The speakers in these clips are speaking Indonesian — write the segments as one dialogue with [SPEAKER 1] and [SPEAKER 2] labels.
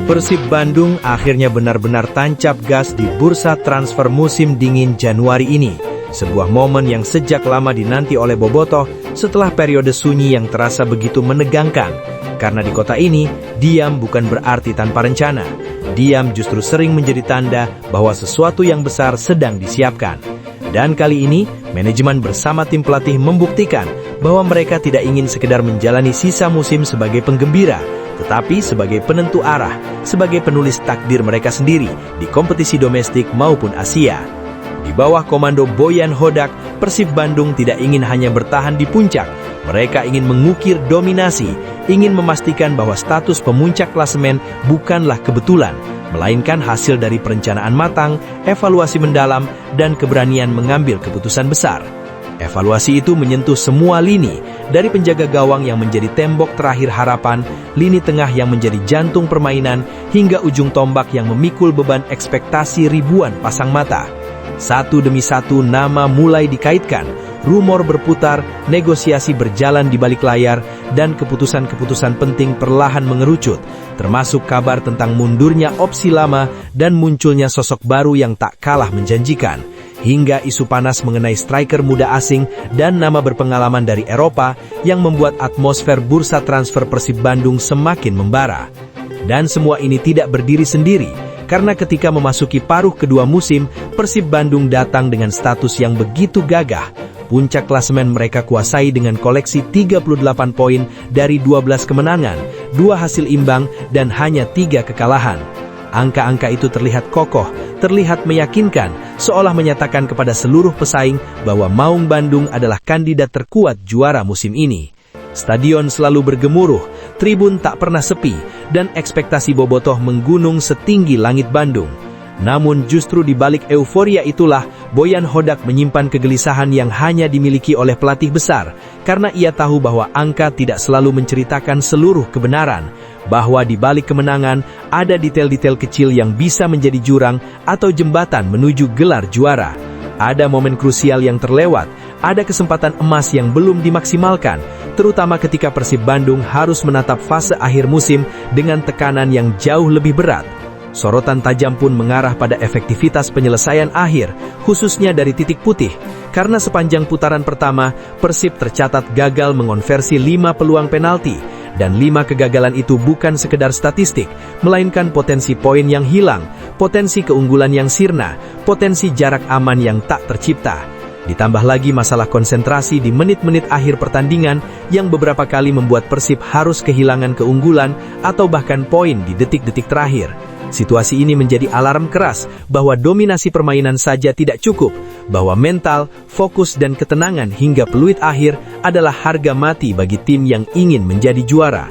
[SPEAKER 1] Persib Bandung akhirnya benar-benar tancap gas di bursa transfer musim dingin Januari ini. Sebuah momen yang sejak lama dinanti oleh bobotoh setelah periode sunyi yang terasa begitu menegangkan. Karena di kota ini, diam bukan berarti tanpa rencana. Diam justru sering menjadi tanda bahwa sesuatu yang besar sedang disiapkan. Dan kali ini, manajemen bersama tim pelatih membuktikan bahwa mereka tidak ingin sekedar menjalani sisa musim sebagai penggembira, tetapi sebagai penentu arah, sebagai penulis takdir mereka sendiri di kompetisi domestik maupun Asia. Di bawah komando Boyan Hodak, Persib Bandung tidak ingin hanya bertahan di puncak. Mereka ingin mengukir dominasi, ingin memastikan bahwa status pemuncak klasemen bukanlah kebetulan, melainkan hasil dari perencanaan matang, evaluasi mendalam, dan keberanian mengambil keputusan besar. Evaluasi itu menyentuh semua lini, dari penjaga gawang yang menjadi tembok terakhir harapan, lini tengah yang menjadi jantung permainan, hingga ujung tombak yang memikul beban ekspektasi ribuan pasang mata. Satu demi satu nama mulai dikaitkan, rumor berputar, negosiasi berjalan di balik layar, dan keputusan-keputusan penting perlahan mengerucut, termasuk kabar tentang mundurnya opsi lama dan munculnya sosok baru yang tak kalah menjanjikan, hingga isu panas mengenai striker muda asing dan nama berpengalaman dari Eropa yang membuat atmosfer bursa transfer Persib Bandung semakin membara. Dan semua ini tidak berdiri sendiri, karena ketika memasuki paruh kedua musim, Persib Bandung datang dengan status yang begitu gagah. Puncak klasemen mereka kuasai dengan koleksi 38 poin dari 12 kemenangan, 2 hasil imbang, dan hanya 3 kekalahan. Angka-angka itu terlihat kokoh, terlihat meyakinkan, seolah menyatakan kepada seluruh pesaing bahwa Maung Bandung adalah kandidat terkuat juara musim ini. Stadion selalu bergemuruh, tribun tak pernah sepi, dan ekspektasi bobotoh menggunung setinggi langit Bandung. Namun justru di balik euforia itulah, Boyan Hodak menyimpan kegelisahan yang hanya dimiliki oleh pelatih besar, karena ia tahu bahwa angka tidak selalu menceritakan seluruh kebenaran, bahwa di balik kemenangan ada detail-detail kecil yang bisa menjadi jurang atau jembatan menuju gelar juara. Ada momen krusial yang terlewat, ada kesempatan emas yang belum dimaksimalkan, terutama ketika Persib Bandung harus menatap fase akhir musim dengan tekanan yang jauh lebih berat. Sorotan tajam pun mengarah pada efektivitas penyelesaian akhir, khususnya dari titik putih, karena sepanjang putaran pertama, Persib tercatat gagal mengonversi 5 peluang penalti, dan 5 kegagalan itu bukan sekedar statistik, melainkan potensi poin yang hilang, potensi keunggulan yang sirna, potensi jarak aman yang tak tercipta. Ditambah lagi masalah konsentrasi di menit-menit akhir pertandingan yang beberapa kali membuat Persib harus kehilangan keunggulan atau bahkan poin di detik-detik terakhir. Situasi ini menjadi alarm keras bahwa dominasi permainan saja tidak cukup, bahwa mental, fokus, dan ketenangan hingga peluit akhir adalah harga mati bagi tim yang ingin menjadi juara.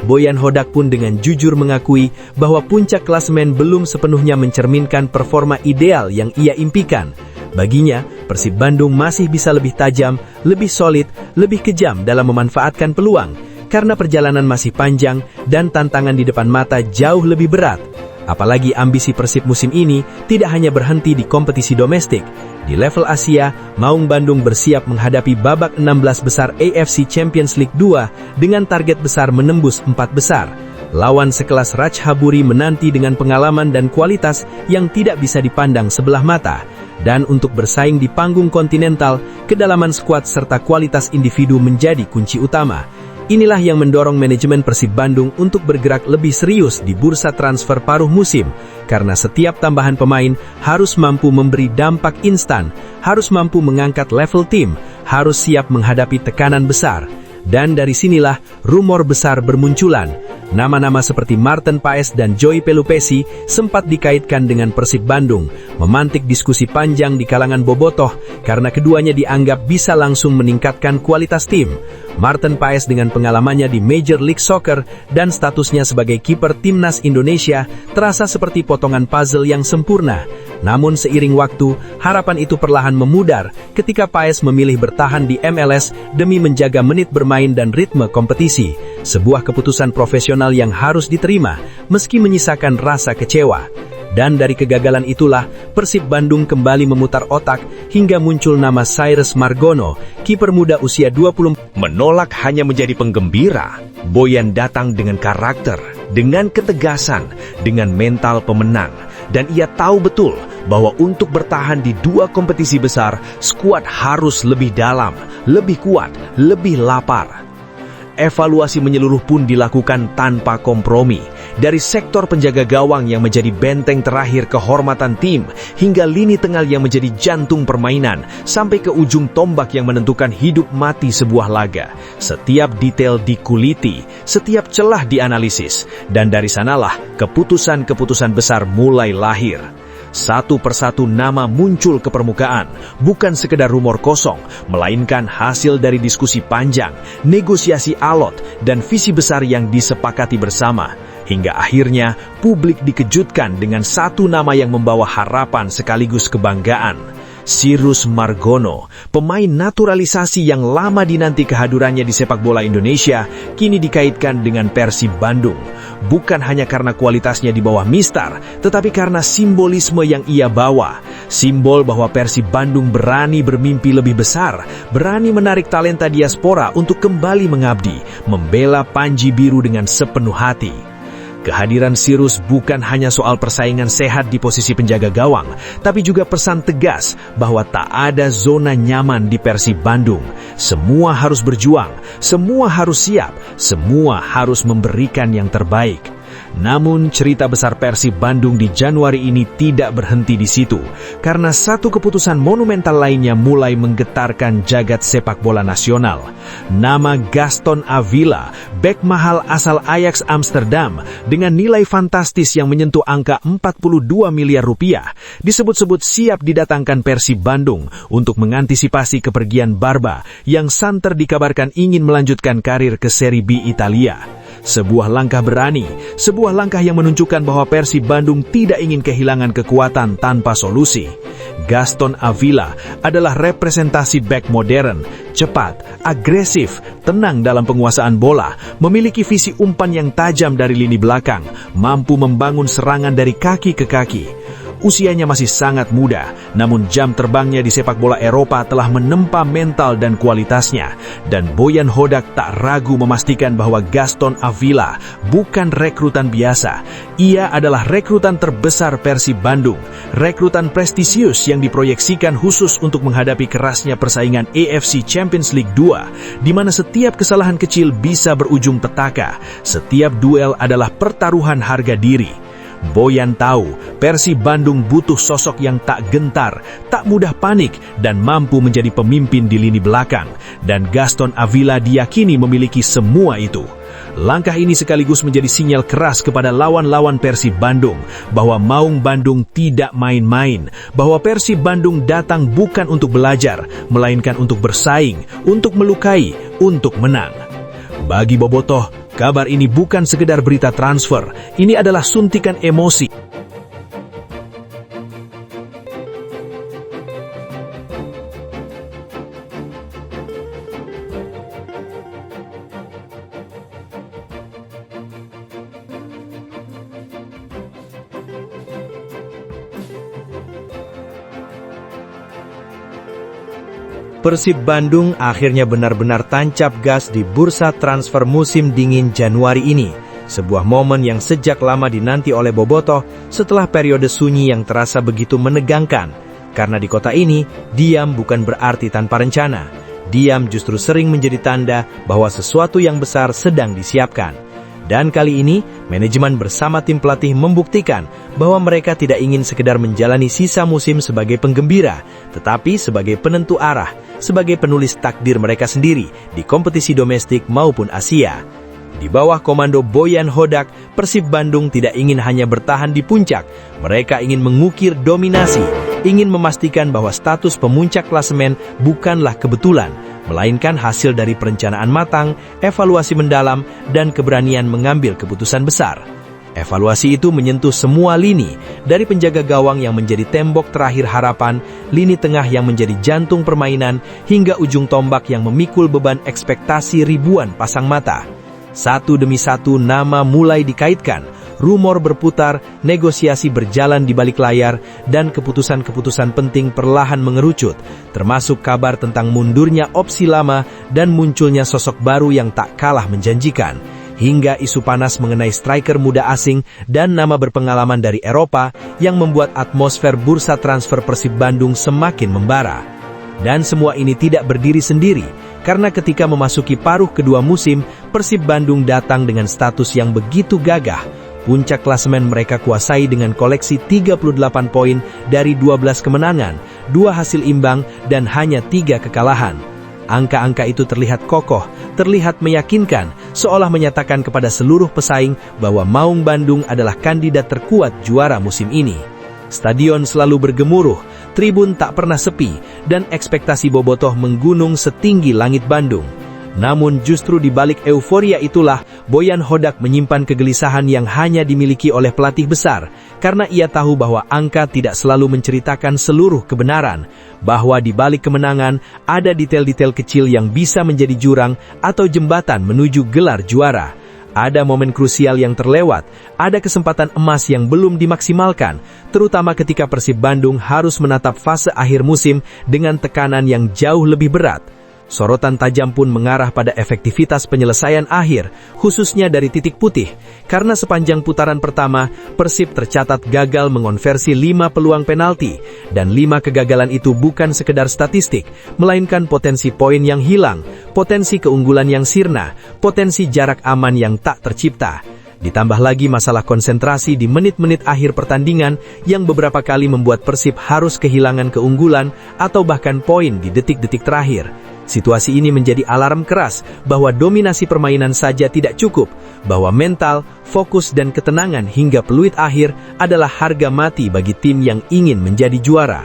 [SPEAKER 1] Boyan Hodak pun dengan jujur mengakui bahwa puncak klasemen belum sepenuhnya mencerminkan performa ideal yang ia impikan. Baginya, Persib Bandung masih bisa lebih tajam, lebih solid, lebih kejam dalam memanfaatkan peluang, karena perjalanan masih panjang dan tantangan di depan mata jauh lebih berat. Apalagi ambisi Persib musim ini tidak hanya berhenti di kompetisi domestik. Di level Asia, Maung Bandung bersiap menghadapi babak 16 besar AFC Champions League 2 dengan target besar menembus 4 besar. Lawan sekelas Ratchaburi menanti dengan pengalaman dan kualitas yang tidak bisa dipandang sebelah mata. Dan untuk bersaing di panggung kontinental, kedalaman skuad serta kualitas individu menjadi kunci utama. Inilah yang mendorong manajemen Persib Bandung untuk bergerak lebih serius di bursa transfer paruh musim, karena setiap tambahan pemain harus mampu memberi dampak instan, harus mampu mengangkat level tim, harus siap menghadapi tekanan besar. Dan dari sinilah rumor besar bermunculan. Nama-nama seperti Marten Paes dan Joy Pelupesi sempat dikaitkan dengan Persib Bandung, memantik diskusi panjang di kalangan bobotoh karena keduanya dianggap bisa langsung meningkatkan kualitas tim. Marten Paes dengan pengalamannya di Major League Soccer dan statusnya sebagai kiper timnas Indonesia terasa seperti potongan puzzle yang sempurna. Namun seiring waktu, harapan itu perlahan memudar ketika Paes memilih bertahan di MLS demi menjaga menit bermain dan ritme kompetisi. Sebuah keputusan profesional yang harus diterima, meski menyisakan rasa kecewa. Dan dari kegagalan itulah, Persib Bandung kembali memutar otak hingga muncul nama Cyrus Margono, kiper muda usia 20.
[SPEAKER 2] Menolak hanya menjadi penggembira, Boyan datang dengan karakter,
[SPEAKER 1] dengan ketegasan, dengan mental pemenang. Dan ia tahu betul bahwa untuk bertahan di dua kompetisi besar, skuad harus lebih dalam, lebih kuat, lebih lapar. Evaluasi menyeluruh pun dilakukan tanpa kompromi. Dari sektor penjaga gawang yang menjadi benteng terakhir kehormatan tim, hingga lini tengah yang menjadi jantung permainan, sampai ke ujung tombak yang menentukan hidup mati sebuah laga. Setiap detail dikuliti, setiap celah dianalisis, dan dari sanalah keputusan-keputusan besar mulai lahir. Satu persatu nama muncul ke permukaan, bukan sekedar rumor kosong, melainkan hasil dari diskusi panjang, negosiasi alot, dan visi besar yang disepakati bersama. Hingga akhirnya publik dikejutkan dengan satu nama yang membawa harapan sekaligus kebanggaan. Cyrus Margono, pemain naturalisasi yang lama dinanti kehadirannya di sepak bola Indonesia, kini dikaitkan dengan Persib Bandung. Bukan hanya karena kualitasnya di bawah Mistar, tetapi karena simbolisme yang ia bawa. Simbol bahwa Persib Bandung berani bermimpi lebih besar, berani menarik talenta diaspora untuk kembali mengabdi, membela Panji Biru dengan sepenuh hati. Kehadiran Cyrus bukan hanya soal persaingan sehat di posisi penjaga gawang, tapi juga pesan tegas bahwa tak ada zona nyaman di Persib Bandung. Semua harus berjuang, semua harus siap, semua harus memberikan yang terbaik. Namun cerita besar Persib Bandung di Januari ini tidak berhenti di situ, karena satu keputusan monumental lainnya mulai menggetarkan jagat sepak bola nasional. Nama Gaston Avila, bek mahal asal Ajax Amsterdam dengan nilai fantastis yang menyentuh angka 42 miliar rupiah, disebut-sebut siap didatangkan Persib Bandung untuk mengantisipasi kepergian Barba yang santer dikabarkan ingin melanjutkan karir ke Serie B Italia. Sebuah langkah berani, sebuah langkah yang menunjukkan bahwa Persib Bandung tidak ingin kehilangan kekuatan tanpa solusi. Gaston Avila adalah representasi bek modern, cepat, agresif, tenang dalam penguasaan bola, memiliki visi umpan yang tajam dari lini belakang, mampu membangun serangan dari kaki ke kaki. Usianya masih sangat muda, namun jam terbangnya di sepak bola Eropa telah menempa mental dan kualitasnya. Dan Boyan Hodak tak ragu memastikan bahwa Gaston Avila bukan rekrutan biasa. Ia adalah rekrutan terbesar Persib Bandung, rekrutan prestisius yang diproyeksikan khusus untuk menghadapi kerasnya persaingan AFC Champions League 2, di mana setiap kesalahan kecil bisa berujung petaka. Setiap duel adalah pertaruhan harga diri. Boyan tahu Persib Bandung butuh sosok yang tak gentar, tak mudah panik, dan mampu menjadi pemimpin di lini belakang. Dan Gaston Avila diyakini memiliki semua itu. Langkah ini sekaligus menjadi sinyal keras kepada lawan-lawan Persib Bandung bahwa Maung Bandung tidak main-main, bahwa Persib Bandung datang bukan untuk belajar, melainkan untuk bersaing, untuk melukai, untuk menang. Bagi Bobotoh, kabar ini bukan sekedar berita transfer, ini adalah suntikan emosi. Persib Bandung akhirnya benar-benar tancap gas di bursa transfer musim dingin Januari ini. Sebuah momen yang sejak lama dinanti oleh Bobotoh setelah periode sunyi yang terasa begitu menegangkan. Karena di kota ini, diam bukan berarti tanpa rencana. Diam justru sering menjadi tanda bahwa sesuatu yang besar sedang disiapkan. Dan kali ini, manajemen bersama tim pelatih membuktikan bahwa mereka tidak ingin sekedar menjalani sisa musim sebagai penggembira, tetapi sebagai penentu arah, sebagai penulis takdir mereka sendiri di kompetisi domestik maupun Asia. Di bawah komando Boyan Hodak, Persib Bandung tidak ingin hanya bertahan di puncak. Mereka ingin mengukir dominasi, ingin memastikan bahwa status pemuncak klasemen bukanlah kebetulan, melainkan hasil dari perencanaan matang, evaluasi mendalam, dan keberanian mengambil keputusan besar. Evaluasi itu menyentuh semua lini, dari penjaga gawang yang menjadi tembok terakhir harapan, lini tengah yang menjadi jantung permainan, hingga ujung tombak yang memikul beban ekspektasi ribuan pasang mata. Satu demi satu nama mulai dikaitkan, rumor berputar, negosiasi berjalan di balik layar, dan keputusan-keputusan penting perlahan mengerucut, termasuk kabar tentang mundurnya opsi lama dan munculnya sosok baru yang tak kalah menjanjikan. hingga isu panas mengenai striker muda asing dan nama berpengalaman dari Eropa yang membuat atmosfer bursa transfer Persib Bandung semakin membara. Dan semua ini tidak berdiri sendiri, karena ketika memasuki paruh kedua musim, Persib Bandung datang dengan status yang begitu gagah. Puncak klasemen mereka kuasai dengan koleksi 38 poin dari 12 kemenangan, 2 hasil imbang, dan hanya 3 kekalahan. Angka-angka itu terlihat kokoh, terlihat meyakinkan, seolah menyatakan kepada seluruh pesaing bahwa Maung Bandung adalah kandidat terkuat juara musim ini. Stadion selalu bergemuruh, tribun tak pernah sepi, dan ekspektasi bobotoh menggunung setinggi langit Bandung. Namun justru di balik euforia itulah, Boyan Hodak menyimpan kegelisahan yang hanya dimiliki oleh pelatih besar, karena ia tahu bahwa angka tidak selalu menceritakan seluruh kebenaran, bahwa di balik kemenangan ada detail-detail kecil yang bisa menjadi jurang atau jembatan menuju gelar juara. Ada momen krusial yang terlewat, ada kesempatan emas yang belum dimaksimalkan, terutama ketika Persib Bandung harus menatap fase akhir musim dengan tekanan yang jauh lebih berat. Sorotan tajam pun mengarah pada efektivitas penyelesaian akhir, khususnya dari titik putih, karena sepanjang putaran pertama, Persib tercatat gagal mengonversi 5 peluang penalti, dan 5 kegagalan itu bukan sekedar statistik, melainkan potensi poin yang hilang, potensi keunggulan yang sirna, potensi jarak aman yang tak tercipta. Ditambah lagi masalah konsentrasi di menit-menit akhir pertandingan yang beberapa kali membuat Persib harus kehilangan keunggulan atau bahkan poin di detik-detik terakhir. Situasi ini menjadi alarm keras bahwa dominasi permainan saja tidak cukup, bahwa mental, fokus, dan ketenangan hingga peluit akhir adalah harga mati bagi tim yang ingin menjadi juara.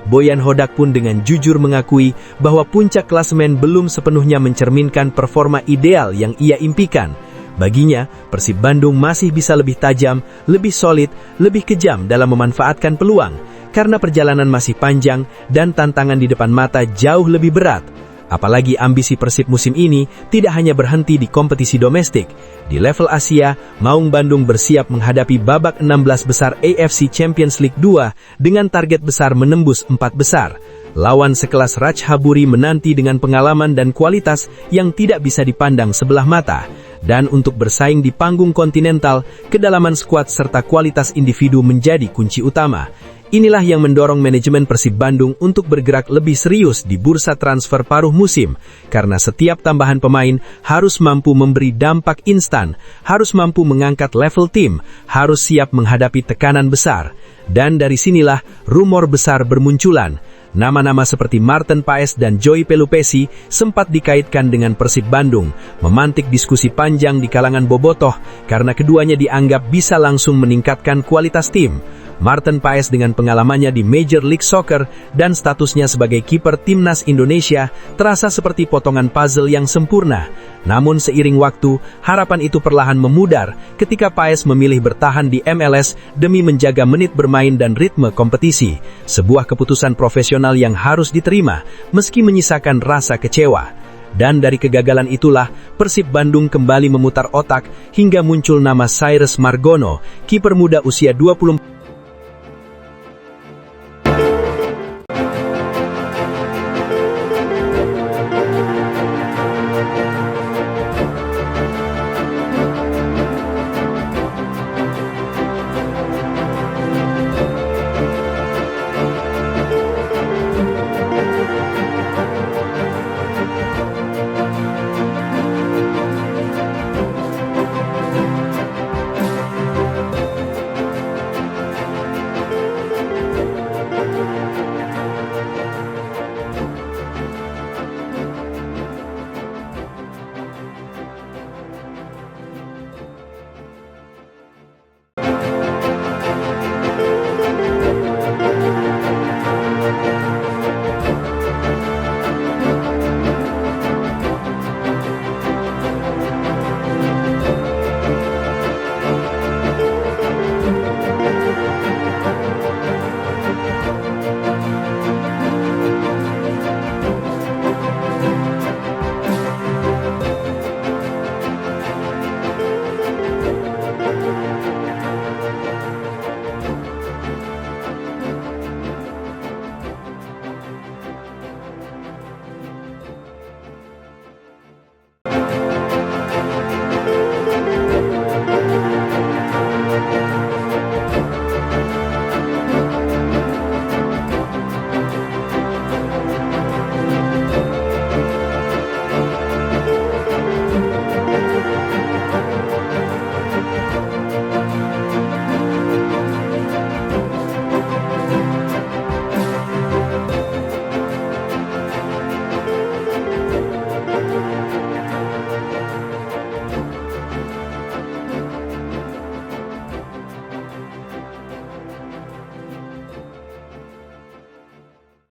[SPEAKER 1] Boyan Hodak pun dengan jujur mengakui bahwa puncak klasemen belum sepenuhnya mencerminkan performa ideal yang ia impikan. Baginya, Persib Bandung masih bisa lebih tajam, lebih solid, lebih kejam dalam memanfaatkan peluang, karena perjalanan masih panjang dan tantangan di depan mata jauh lebih berat. Apalagi ambisi Persib musim ini tidak hanya berhenti di kompetisi domestik. Di level Asia, Maung Bandung bersiap menghadapi babak 16 besar AFC Champions League 2 dengan target besar menembus 4 besar. Lawan sekelas Ratchaburi menanti dengan pengalaman dan kualitas yang tidak bisa dipandang sebelah mata. Dan untuk bersaing di panggung kontinental, kedalaman skuad serta kualitas individu menjadi kunci utama. Inilah yang mendorong manajemen Persib Bandung untuk bergerak lebih serius di bursa transfer paruh musim, karena setiap tambahan pemain harus mampu memberi dampak instan, harus mampu mengangkat level tim, harus siap menghadapi tekanan besar. Dan dari sinilah rumor besar bermunculan. Nama-nama seperti Marten Paes dan Joy Pelupesi sempat dikaitkan dengan Persib Bandung, memantik diskusi panjang di kalangan bobotoh karena keduanya dianggap bisa langsung meningkatkan kualitas tim. Marten Paes dengan pengalamannya di Major League Soccer dan statusnya sebagai kiper timnas Indonesia terasa seperti potongan puzzle yang sempurna. Namun seiring waktu, harapan itu perlahan memudar ketika Paes memilih bertahan di MLS demi menjaga menit bermain dan ritme kompetisi. Sebuah keputusan profesional yang harus diterima, meski menyisakan rasa kecewa. Dan dari kegagalan itulah, Persib Bandung kembali memutar otak hingga muncul nama Cyrus Margono, kiper muda usia 24